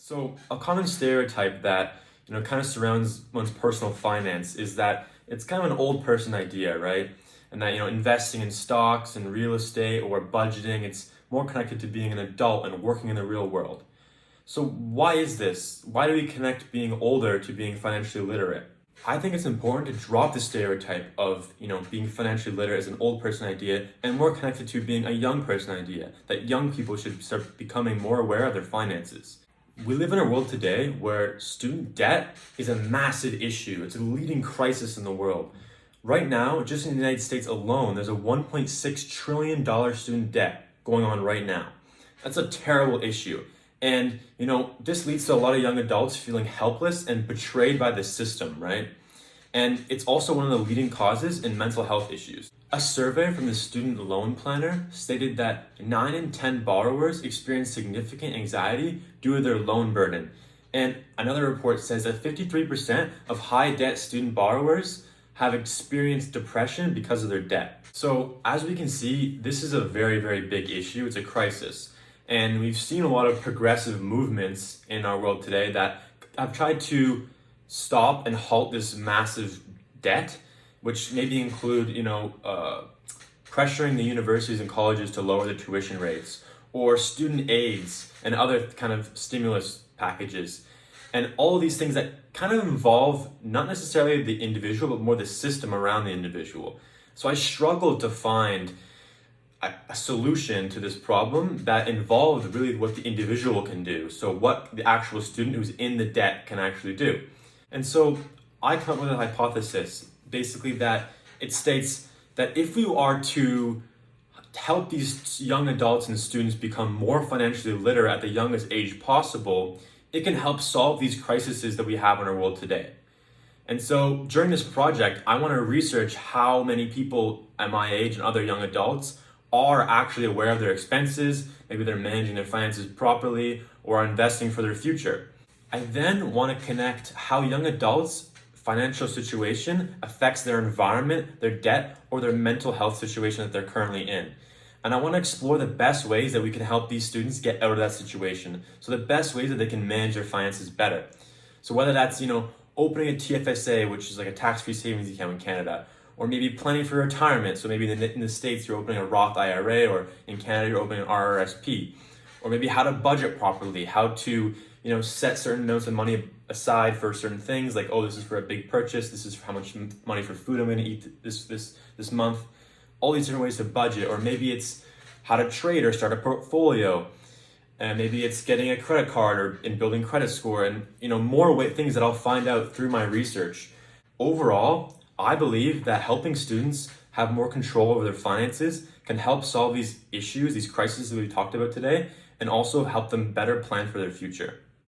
So a common stereotype that kind of surrounds one's personal finance is that it's kind of an old person idea, right? And that investing in stocks and real estate or budgeting, it's more connected to being an adult and working in the real world. So why is this? Why do we connect being older to being financially literate? I think it's important to drop the stereotype of, being financially literate as an old person idea and more connected to being a young person idea, that young people should start becoming more aware of their finances. We live in a world today where student debt is a massive issue. It's a leading crisis in the world. Right now, just in the United States alone, there's a $1.6 trillion student debt going on right now. That's a terrible issue. And, this leads to a lot of young adults feeling helpless and betrayed by the system, right? And it's also one of the leading causes in mental health issues. A survey from the Student Loan Planner stated that 9 in 10 borrowers experience significant anxiety due to their loan burden. And another report says that 53% of high debt student borrowers have experienced depression because of their debt. So as we can see, this is a very, very big issue. It's a crisis. And we've seen a lot of progressive movements in our world today that have tried to stop and halt this massive debt, which maybe include, pressuring the universities and colleges to lower the tuition rates, or student aids and other kind of stimulus packages. And all of these things that kind of involve not necessarily the individual, but more the system around the individual. So I struggled to find a solution to this problem that involved really what the individual can do. So what the actual student who's in the debt can actually do. And so I come up with a hypothesis, basically that it states that if we are to help these young adults and students become more financially literate at the youngest age possible, it can help solve these crises that we have in our world today. And so during this project, I want to research how many people at my age and other young adults are actually aware of their expenses, maybe they're managing their finances properly or are investing for their future. I then want to connect how young adults' financial situation affects their environment, their debt, or their mental health situation that they're currently in. And I want to explore the best ways that we can help these students get out of that situation. So the best ways that they can manage their finances better. So whether that's, opening a TFSA, which is like a tax-free savings account in Canada, or maybe planning for retirement. So maybe in the States, you're opening a Roth IRA, or in Canada, you're opening an RRSP. Or maybe how to budget properly, how to, set certain amounts of money aside for certain things, like, oh, this is for a big purchase, this is how much money for food I'm gonna eat this month. All these different ways to budget. Or maybe it's how to trade or start a portfolio. And maybe it's getting a credit card and building credit score, and more things that I'll find out through my research. Overall, I believe that helping students have more control over their finances can help solve these issues, these crises that we talked about today, and also help them better plan for their future.